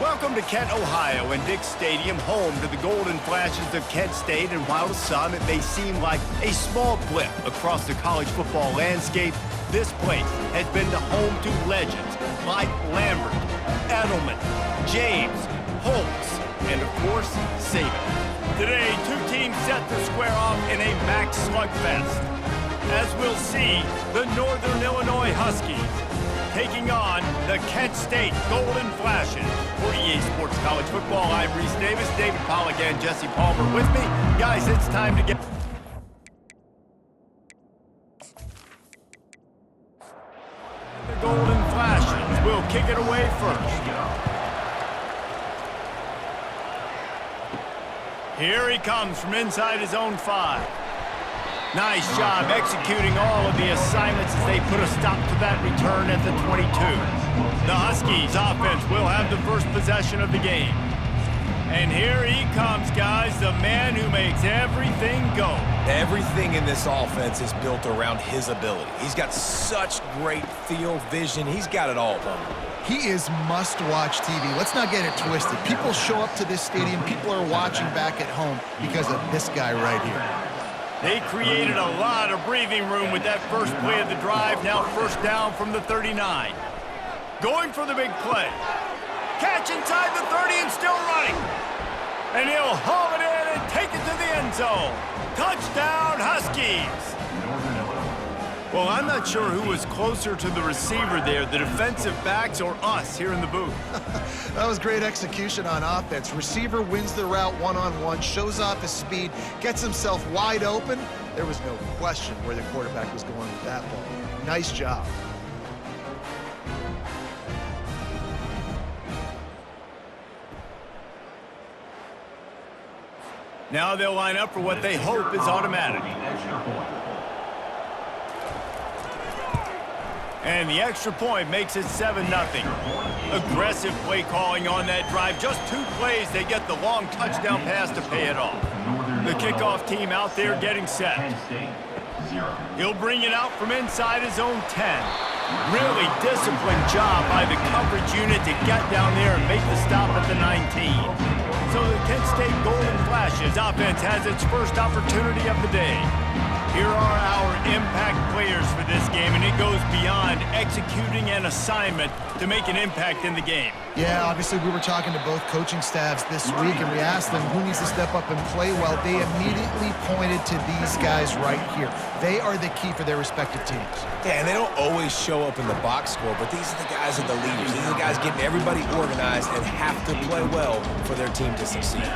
Welcome to Kent, Ohio, and Dick's Stadium, home to the Golden Flashes of Kent State. And while to some it may seem like a small blip across the college football landscape, this place has been the home to legends like Lambert, Edelman, James, Holtz, and of course, Saban. Today, two teams set to square off in a MAC slugfest. As we'll see, the Northern Illinois Huskies taking on the Kent State Golden Flashes. For EA Sports College Football, I'm Reese Davis, David Pollack, and Jesse Palmer with me. Guys, it's time to get... The Golden Flashes will kick it away first. Here he comes from inside his own 5. Nice job executing all of the assignments as they put a stop to that return at the 22. The Huskies offense will have the first possession of the game. And here he comes, guys, the man who makes everything go. Everything in this offense is built around his ability. He's got such great field vision. He's got it all, bro. He is must-watch TV. Let's not get it twisted. People show up to this stadium. People are watching back at home because of this guy right here. They created a lot of breathing room with that first play of the drive. Now first down from the 39. Going for the big play. Catch inside the 30 and still running. And he'll haul it in and take it to the end zone. Touchdown, Huskies. Well, I'm not sure who was closer to the receiver there, the defensive backs or us here in the booth. That was great execution on offense. Receiver wins the route one-on-one, shows off his speed, gets himself wide open. There was no question where the quarterback was going with that ball. Nice job. Now they'll line up for what they hope is automatic. And the extra point makes it 7-0. Aggressive play calling on that drive. Just 2 plays, they get the long touchdown pass to pay it off. The kickoff team out there getting set. He'll bring it out from inside his own 10. Really disciplined job by the coverage unit to get down there and make the stop at the 19. So the Kent State Golden Flashes offense has its first opportunity of the day. Here are our impact players for this game, and it goes beyond executing an assignment to make an impact in the game. Yeah, obviously we were talking to both coaching staffs this week, and we asked them who needs to step up and play well. They immediately pointed to these guys right here. They are the key for their respective teams. Yeah, and they don't always show up in the box score, but these are the guys that are the leaders. These are the guys getting everybody organized and have to play well for their team to succeed.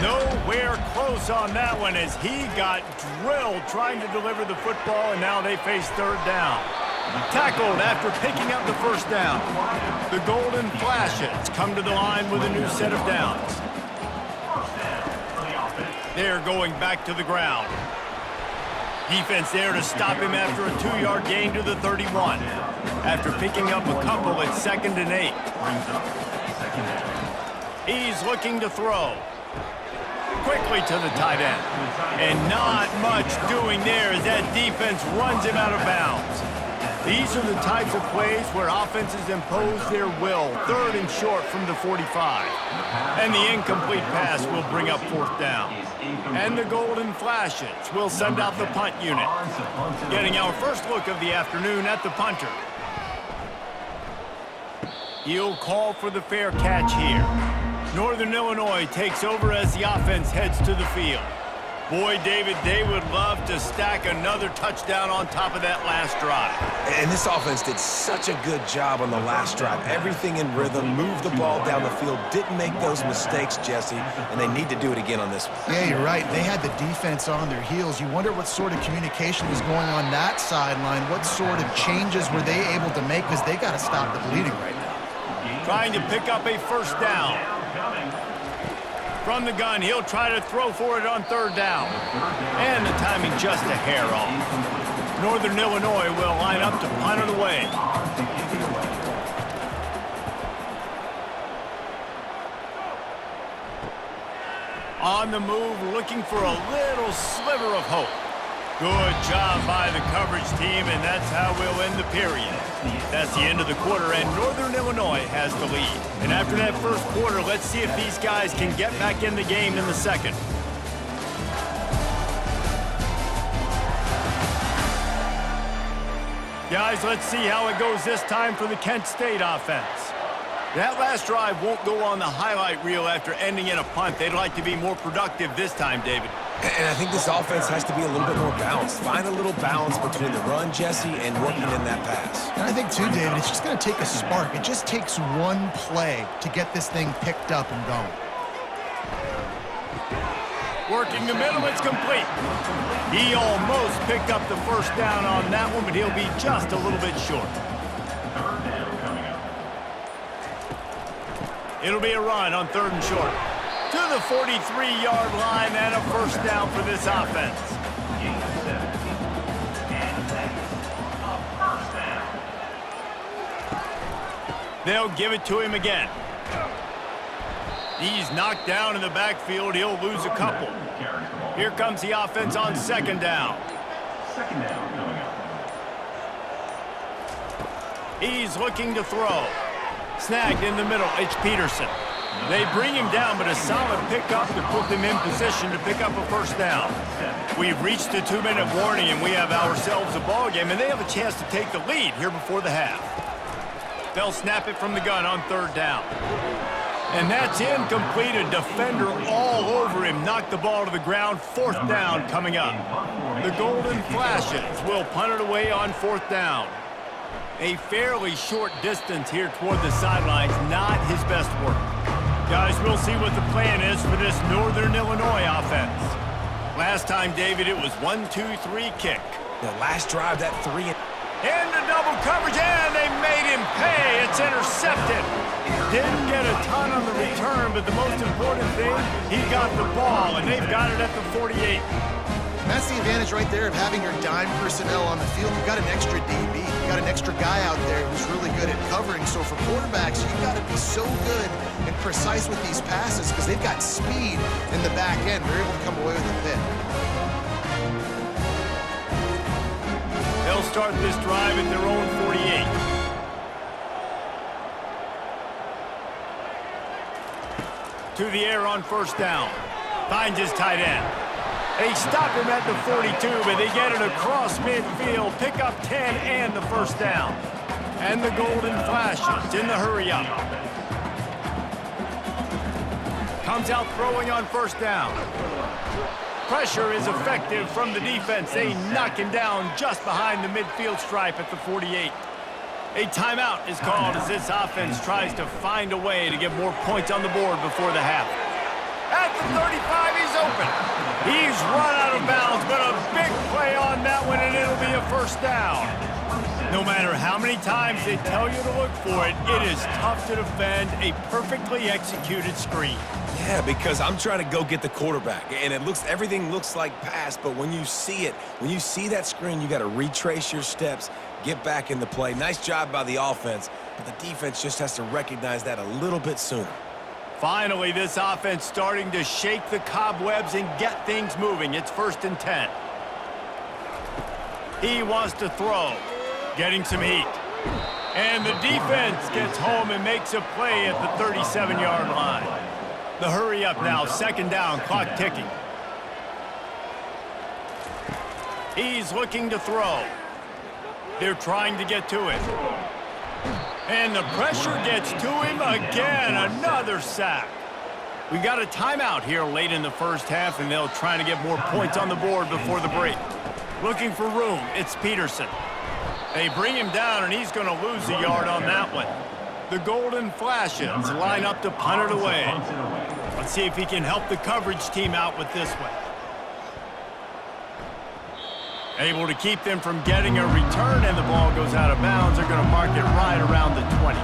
Nowhere close on that one as he got drilled trying to deliver the football, and now they face third down. Tackled after picking up the first down. The Golden Flashes come to the line with a new set of downs. They're going back to the ground. Defense there to stop him after a 2-yard gain to the 31. After picking up a couple at 2nd and 8. He's looking to throw. Quickly to the tight end. And not much doing there as that defense runs him out of bounds. These are the types of plays where offenses impose their will. 3rd and short from the 45. And the incomplete pass will bring up 4th down. And the Golden Flashes will send out the punt unit. Getting our first look of the afternoon at the punter. He'll call for the fair catch here. Northern Illinois takes over as the offense heads to the field. Boy, David, they would love to stack another touchdown on top of that last drive. And this offense did such a good job on the last drive. Everything in rhythm, moved the ball down the field, didn't make those mistakes, Jesse, and they need to do it again on this one. Yeah, you're right. They had the defense on their heels. You wonder what sort of communication was going on that sideline. What sort of changes were they able to make, because they got to stop the bleeding right now. Trying to pick up a first down. From the gun, he'll try to throw for it on 3rd down. And the timing just a hair off. Northern Illinois will line up to punt it away. On the move, looking for a little sliver of hope. Good job by the coverage team, and that's how we'll end the period. That's the end of the quarter, and Northern Illinois has the lead. And after that first quarter, let's see if these guys can get back in the game in the second. Guys, let's see how it goes this time for the Kent State offense. That last drive won't go on the highlight reel after ending in a punt. They'd like to be more productive this time, David. And I think this offense has to be a little bit more balanced. Find a little balance between the run, Jesse, and working in that pass. And I think, too, David, it's just going to take a spark. It just takes one play to get this thing picked up and going. Working the middle, it's complete. He almost picked up the first down on that one, but he'll be just a little bit short. It'll be a run on 3rd and short. To the 43-yard line and a first down for this offense. They'll give it to him again. He's knocked down in the backfield. He'll lose a couple. Here comes the offense on 2nd down. He's looking to throw. Snagged in the middle, it's Peterson. They bring him down, but a solid pickup to put them in position to pick up a first down. We've reached the 2-minute warning, and we have ourselves a ball game, and they have a chance to take the lead here before the half. They'll snap it from the gun on 3rd down. And that's incomplete. A defender all over him. Knocked the ball to the ground. 4th down coming up. The Golden Flashes will punt it away on 4th down. A fairly short distance here toward the sidelines. Not his best work. Guys, we'll see what the plan is for this Northern Illinois offense. Last time, David, it was 1-2-3 kick. The last drive, that 3... Into double coverage, and they made him pay. It's intercepted. Didn't get a ton on the return, but the most important thing, he got the ball, and they've got it at the 48. And that's the advantage right there of having your dime personnel on the field. You've got an extra DB. You've got an extra guy out there who's really good at covering. So for quarterbacks, you've got to be so good and precise with these passes because they've got speed in the back end. They're able to come away with a pick. They'll start this drive at their own 48. To the air on 1st down. Finds his tight end. They stop him at the 42, but they get it across midfield. Pick up 10 and the first down. And the Golden Flashes in the hurry-up. Comes out throwing on 1st down. Pressure is effective from the defense. They knock him down just behind the midfield stripe at the 48. A timeout is called as this offense tries to find a way to get more points on the board before the half. At the 35, he's open. He's run out of bounds, but a big play on that one, and it'll be a first down. No matter how many times they tell you to look for it, it is tough to defend a perfectly executed screen. Yeah, because I'm trying to go get the quarterback, and everything looks like pass, but when you see it, when you see that screen, you got to retrace your steps, get back in the play. Nice job by the offense, but the defense just has to recognize that a little bit sooner. Finally, this offense starting to shake the cobwebs and get things moving. It's 1st and 10. He wants to throw, getting some heat. And the defense gets home and makes a play at the 37-yard line. The hurry up now, 2nd down, clock ticking. He's looking to throw. They're trying to get to it. And the pressure gets to him again. Another sack. We got a timeout here late in the first half, and they'll try to get more points on the board before the break. Looking for room, it's Peterson. They bring him down, and he's going to lose a yard on that one. The Golden Flashes line up to punt it away. Let's see if he can help the coverage team out with this one. Able to keep them from getting a return, and the ball goes out of bounds. They're going to mark it right around the 20.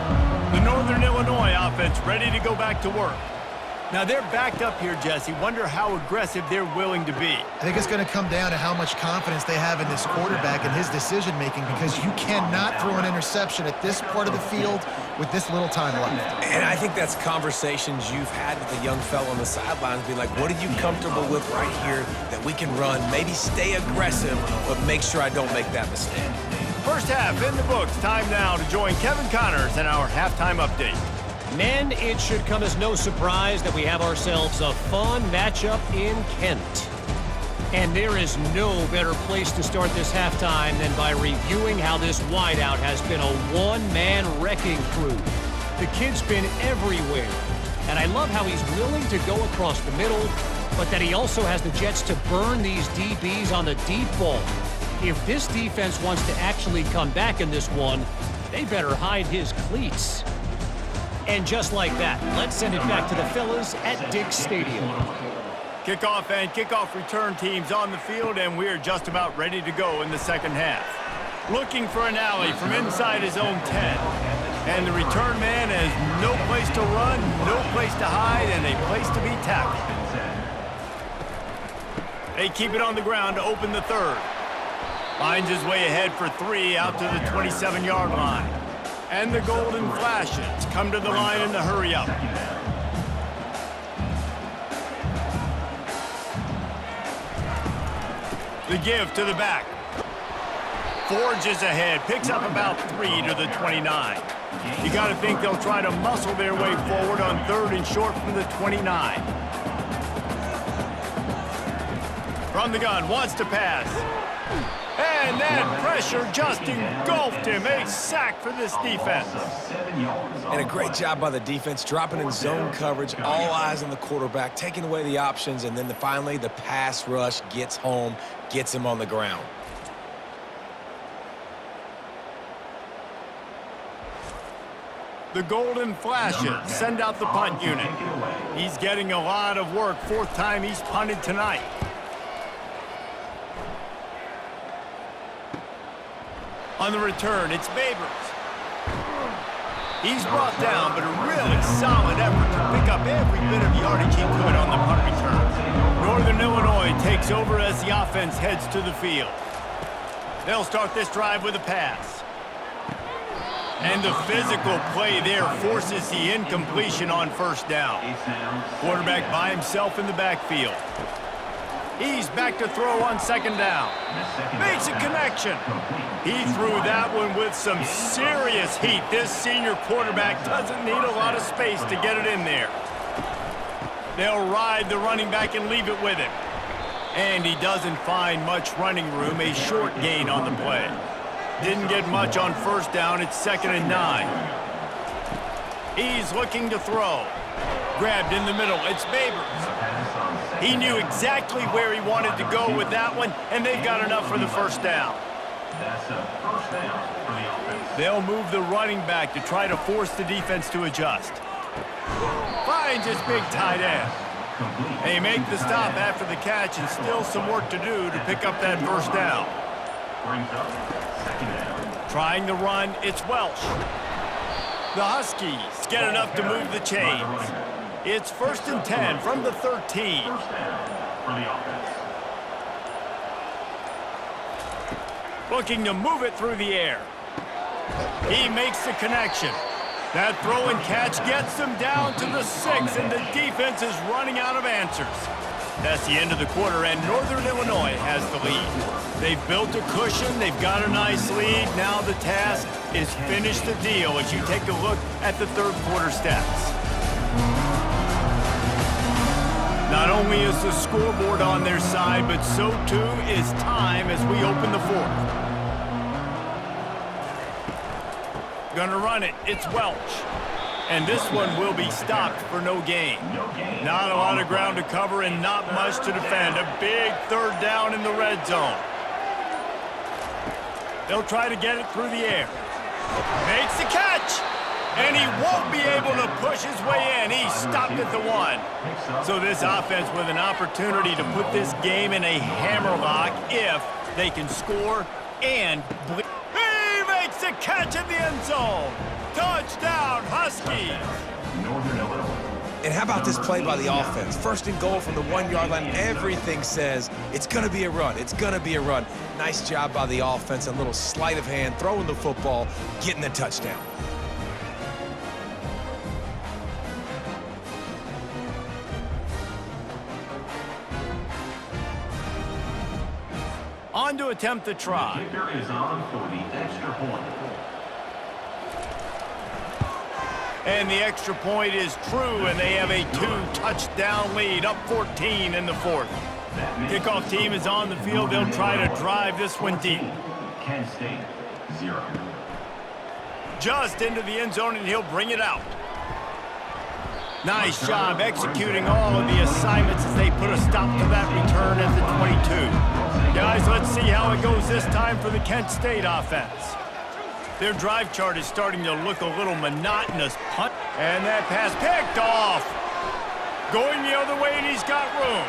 The Northern Illinois offense ready to go back to work. Now they're backed up here, Jesse. Wonder how aggressive they're willing to be. I think it's going to come down to how much confidence they have in this quarterback and his decision-making, because you cannot throw an interception at this part of the field with this little time left. And I think that's conversations you've had with a young fellow on the sidelines, being like, what are you comfortable with right here that we can run? Maybe stay aggressive, but make sure I don't make that mistake. First half in the books. Time now to join Kevin Connors in our halftime update. Men, it should come as no surprise that we have ourselves a fun matchup in Kent. And there is no better place to start this halftime than by reviewing how this wideout has been a one-man wrecking crew. The kid's been everywhere, and I love how he's willing to go across the middle, but that he also has the jets to burn these DBs on the deep ball. If this defense wants to actually come back in this one, they better hide his cleats. And just like that, let's send it back to the fellas at Dick's Stadium. Kickoff and kickoff return teams on the field, and we're just about ready to go in the second half. Looking for an alley from inside his own 10. And the return man has no place to run, no place to hide, and a place to be tackled. They keep it on the ground to open the third. Finds his way ahead for 3 out to the 27-yard line. And the Golden Flashes come to the line in the hurry-up. The give to the back. Forges ahead, picks up about 3 to the 29. You got to think they'll try to muscle their way forward on 3rd and short from the 29. From the gun, wants to pass. And that pressure just engulfed him. A sack for this defense. And a great job by the defense, dropping in zone coverage, all eyes on the quarterback, taking away the options, and then finally the pass rush gets home, gets him on the ground. The Golden Flashes send out the punt unit. He's getting a lot of work. 4th time he's punted tonight. On the return, it's Babers. He's brought down, but a really solid effort to pick up every bit of yardage he could on the punt return. Northern Illinois takes over as the offense heads to the field. They'll start this drive with a pass. And the physical play there forces the incompletion on 1st down. Quarterback by himself in the backfield. He's back to throw on 2nd down. Makes a connection. He threw that one with some serious heat. This senior quarterback doesn't need a lot of space to get it in there. They'll ride the running back and leave it with him. And he doesn't find much running room. A short gain on the play. Didn't get much on 1st down. It's 2nd and 9. He's looking to throw. Grabbed in the middle. It's Babers. He knew exactly where he wanted to go with that one, and they've got enough for the 1st down. They'll move the running back to try to force the defense to adjust. Finds his big tight end. They make the stop after the catch, and still some work to do to pick up that 1st down. Trying the run, it's Welsh. The Huskies get enough to move the chains. It's 1st and 10 from the 13. Looking to move it through the air. He makes the connection. That throw and catch gets them down to the 6, and the defense is running out of answers. That's the end of the quarter, and Northern Illinois has the lead. They've built a cushion. They've got a nice lead. Now the task is finish the deal as you take a look at the 3rd quarter stats. Not only is the scoreboard on their side, but so too is time as we open the 4th. Gonna run it. It's Welch. And this one will be stopped for no gain. Not a lot of ground to cover and not much to defend. A big 3rd down in the red zone. They'll try to get it through the air. Makes the catch. And he won't be able to push his way in. He stopped at the 1. So this offense with an opportunity to put this game in a hammerlock if they can score and bleed. He makes the catch in the end zone. Touchdown, Huskies. And how about this play by the offense? 1st and goal from the 1-yard line. Everything says it's going to be a run. It's going to be a run. Nice job by the offense. A little sleight of hand, throwing the football, getting the touchdown. on to attempt the try. The kicker is on for the extra point. And the extra point is true, and they have a 2-touchdown lead, up 14 in the fourth. Kickoff team is on the field. They'll try to drive this one deep. Kent State, 0. Just into the end zone, and he'll bring it out. Nice job executing all of the assignments as they put a stop to that return at the 22. Guys, let's see how it goes this time for the Kent State offense. Their drive chart is starting to look a little monotonous. Punt, and that pass picked off. Going the other way, and he's got room.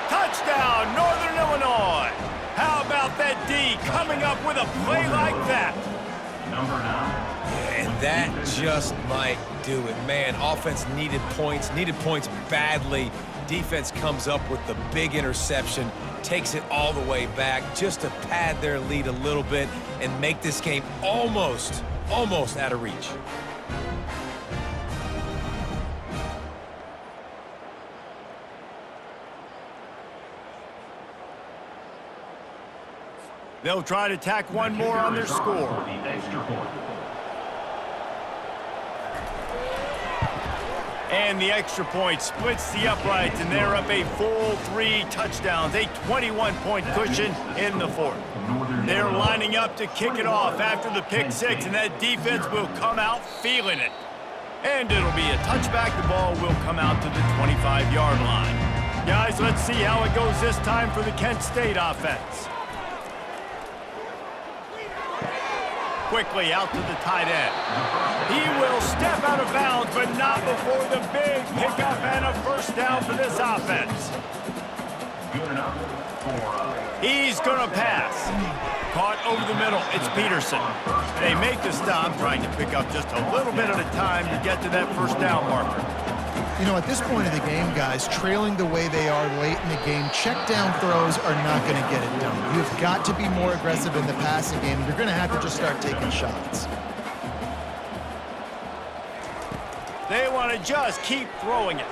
Touchdown, Northern Illinois. How about that D coming up with a play like that? Number 9. And that just might do it. Man, offense needed points badly. Defense comes up with the big interception, takes it all the way back just to pad their lead a little bit and make this game almost out of reach. They'll try to tack one more on their score. For the extra point. And the extra point splits the uprights, and they're up a full 3 touchdowns, a 21-point cushion in the fourth. They're lining up to kick it off after the pick 6, and that defense will come out feeling it. And it'll be a touchback. The ball will come out to the 25-yard line. Guys, let's see how it goes this time for the Kent State offense. Quickly out to the tight end. He will step out of bounds, but not before the big pickup and a first down for this offense. Good enough for He's going to pass. Caught over the middle. It's Peterson. They make the stop, trying to pick up just a little bit at a time to get to that first down marker. You know, at this point of the game, guys, trailing the way they are late in the game, check down throws are not going to get it done. You've got to be more aggressive in the passing game. You're going to have to just start taking shots. They want to just keep throwing it.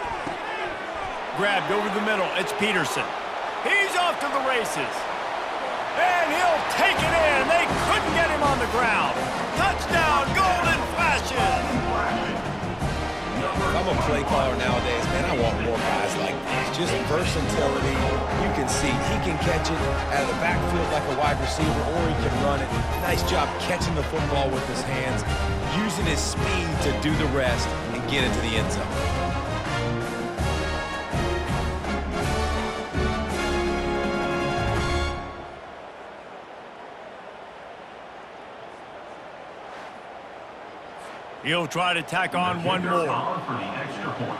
Grabbed over the middle. It's Peterson. He's off to the races. And he'll take it in. They couldn't get him on the ground. Touchdown, Golden Flashes. If I'm a play caller nowadays, man, I want more guys like this. Just versatility. You can see he can catch it out of the backfield like a wide receiver, or he can run it. Nice job catching the football with his hands, using his speed to do the rest and get into the end zone. He'll try to tack on one more. For the extra point.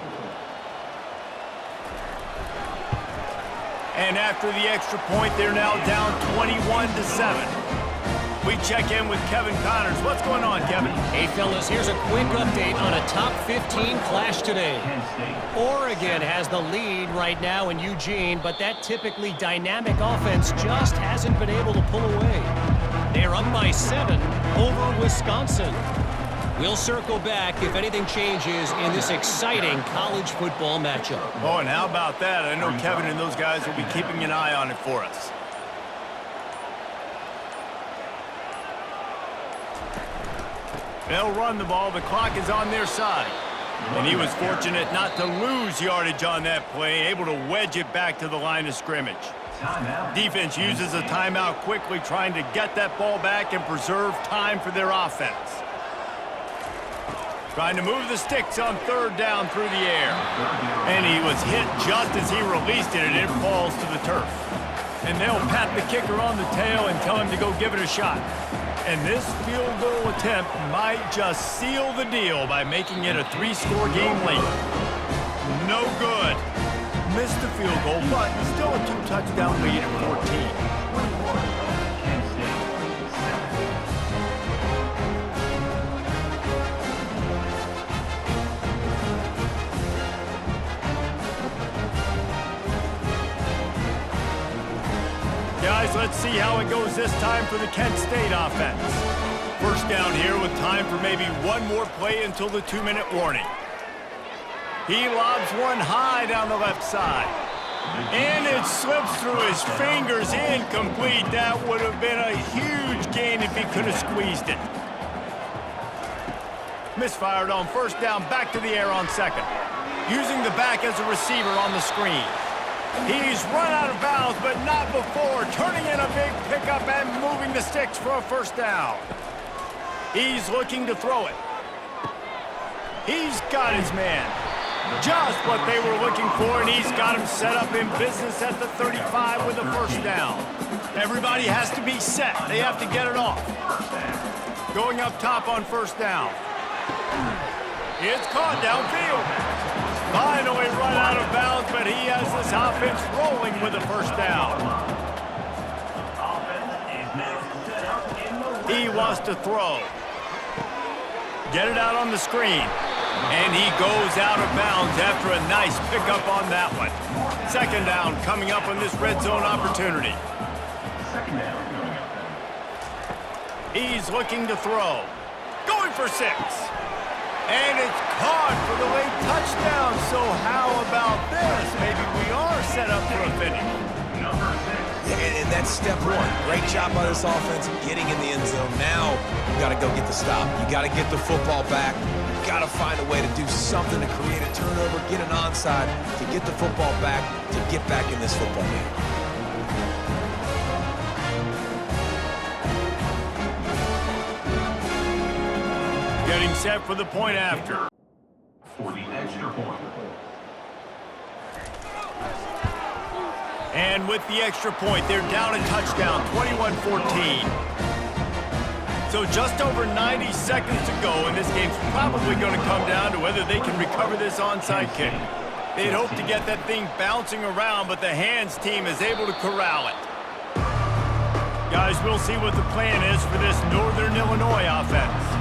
And after the extra point, they're now down 21-7. We check in with Kevin Connors. What's going on, Kevin? Hey, fellas, here's a quick update on a top 15 clash today. Oregon has the lead right now in Eugene, but that typically dynamic offense just hasn't been able to pull away. They're up by 7 over Wisconsin. We'll circle back if anything changes in this exciting college football matchup. Oh, and how about that? I know Kevin and those guys will be keeping an eye on it for us. They'll run the ball. The clock is on their side. And he was fortunate not to lose yardage on that play, able to wedge it back to the line of scrimmage. Defense uses a timeout quickly, trying to get that ball back and preserve time for their offense. Trying to move the sticks on third down through the air. And he was hit just as he released it, and it falls to the turf. And they'll pat the kicker on the tail and tell him to go give it a shot. And this field goal attempt might just seal the deal by making it a 3-score game late. No good. Missed the field goal, but still a 2-touchdown lead at 14. Guys, let's see how it goes this time for the Kent State offense. First down here with time for maybe one more play until the 2-minute warning. He lobs one high down the left side. And it slips through his fingers, incomplete. That would have been a huge gain if he could have squeezed it. Misfired on first down, back to the air on second. Using the back as a receiver on the screen. He's run out of bounds, but not before. Turning in a big pickup and moving the sticks for a first down. He's looking to throw it. He's got his man. Just what they were looking for, and he's got him set up in business at the 35 with a first down. Everybody has to be set. They have to get it off. Going up top on first down. It's caught downfield. Finally run out of bounds, but he has this offense rolling with a first down. He wants to throw. Get it out on the screen. And he goes out of bounds after a nice pickup on that one. Second down coming up on this red zone opportunity. He's looking to throw. Going for 6. And it's caught for the late touchdown. So how about this? Maybe we are set up for a finish. And that's step one. Great job by this offense getting in the end zone. Now you got to go get the stop. You got to get the football back. You got to find a way to do something to create a turnover, get an onside, to get the football back, to get back in this football game. Getting set for the point after. For the extra point. And with the extra point, they're down a touchdown, 21-14. So just over 90 seconds to go, and this game's probably going to come down to whether they can recover this onside kick. They'd hope to get that thing bouncing around, but the hands team is able to corral it. Guys, we'll see what the plan is for this Northern Illinois offense.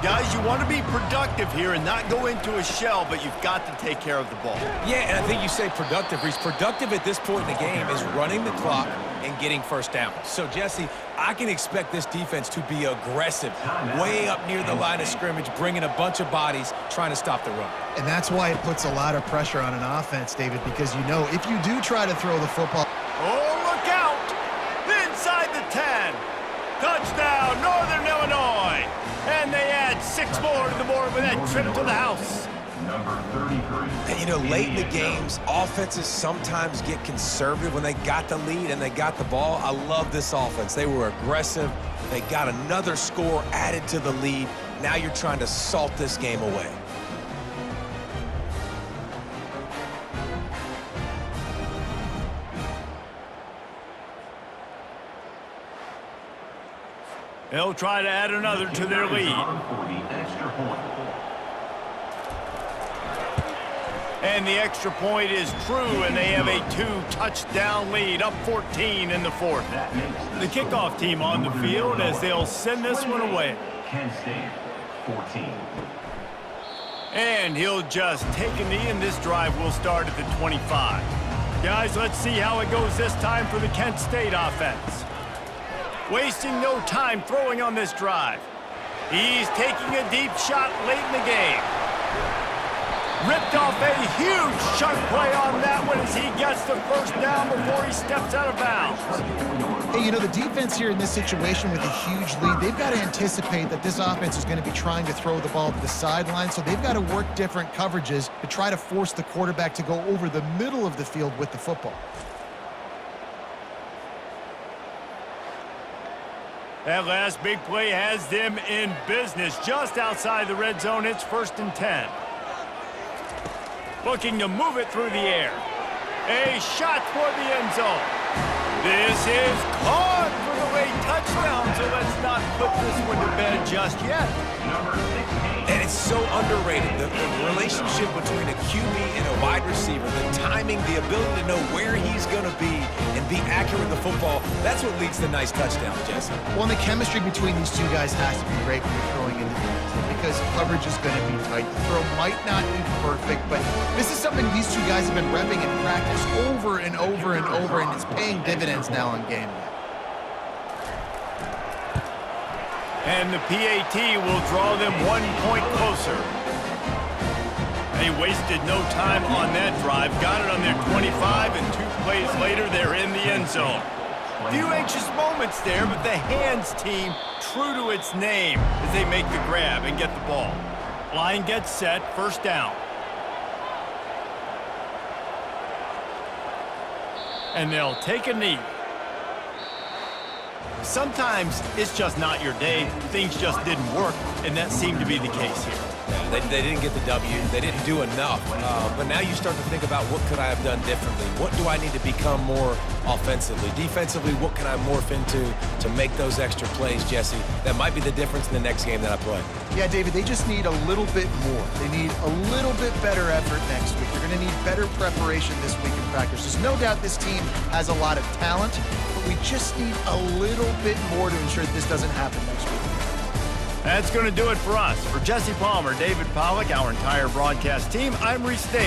Guys, you want to be productive here and not go into a shell, but you've got to take care of the ball. Yeah, and I think you say productive. Reese, productive at this point in the game is running the clock and getting first down. So, Jesse, I can expect this defense to be aggressive, way up near the line of scrimmage, bringing a bunch of bodies, trying to stop the run. And that's why it puts a lot of pressure on an offense, David, because you know if you do try to throw the football. Oh, look out! Inside the 10. Touchdown, Northern Illinois. And they add 6 more to the board with that trip to the house. Number 33. And, you know, late in the games, offenses sometimes get conservative when they got the lead and they got the ball. I love this offense. They were aggressive. They got another score added to the lead. Now you're trying to salt this game away. They'll try to add another to their lead. For the extra point. And the extra point is true, and they have a 2-touchdown lead, up 14 in the fourth. The kickoff team on the field as they'll send this one away. Kent State, 14. And he'll just take a knee, and this drive will start at the 25. Guys, let's see how it goes this time for the Kent State offense. Wasting no time throwing on this drive. He's taking a deep shot late in the game. Ripped off a huge chunk play on that one as he gets the first down before he steps out of bounds. Hey, you know, the defense here in this situation with a huge lead, they've got to anticipate that this offense is going to be trying to throw the ball to the sideline, so they've got to work different coverages to try to force the quarterback to go over the middle of the field with the football. That last big play has them in business just outside the red zone. It's 1st and 10. Looking to move it through the air. A shot toward the end zone. This is caught for the late touchdown, so let's not put this one to bed just yet. Number 16. And it's so underrated, the relationship between a QB and a wide receiver, the timing, the ability to know where he's going to be and be accurate with the football, that's what leads to nice touchdowns, Jesse. Well, and the chemistry between these two guys has to be great when you're throwing into the end zone because coverage is going to be tight. The throw might not be perfect, but this is something these two guys have been repping in practice over and over and over, and it's paying dividends now on game day. And the PAT will draw them 1 point closer. They wasted no time on that drive. Got it on their 25, and 2 plays later, they're in the end zone. Few anxious moments there, but the hands team true to its name as they make the grab and get the ball. Line gets set, first down. And they'll take a knee. Sometimes it's just not your day. Things just didn't work, and that seemed to be the case here. Yeah, they didn't get the W. They didn't do enough. But now you start to think about what could I have done differently? What do I need to become more offensively? Defensively, what can I morph into to make those extra plays, Jesse? That might be the difference in the next game that I play. Yeah, David, they just need a little bit more. They need a little bit better effort next week. They're going to need better preparation this week in practice. There's no doubt this team has a lot of talent, but we just need a little bit more to ensure that this doesn't happen next week. That's going to do it for us. For Jesse Palmer, David Pollack, our entire broadcast team, I'm Reese Davis.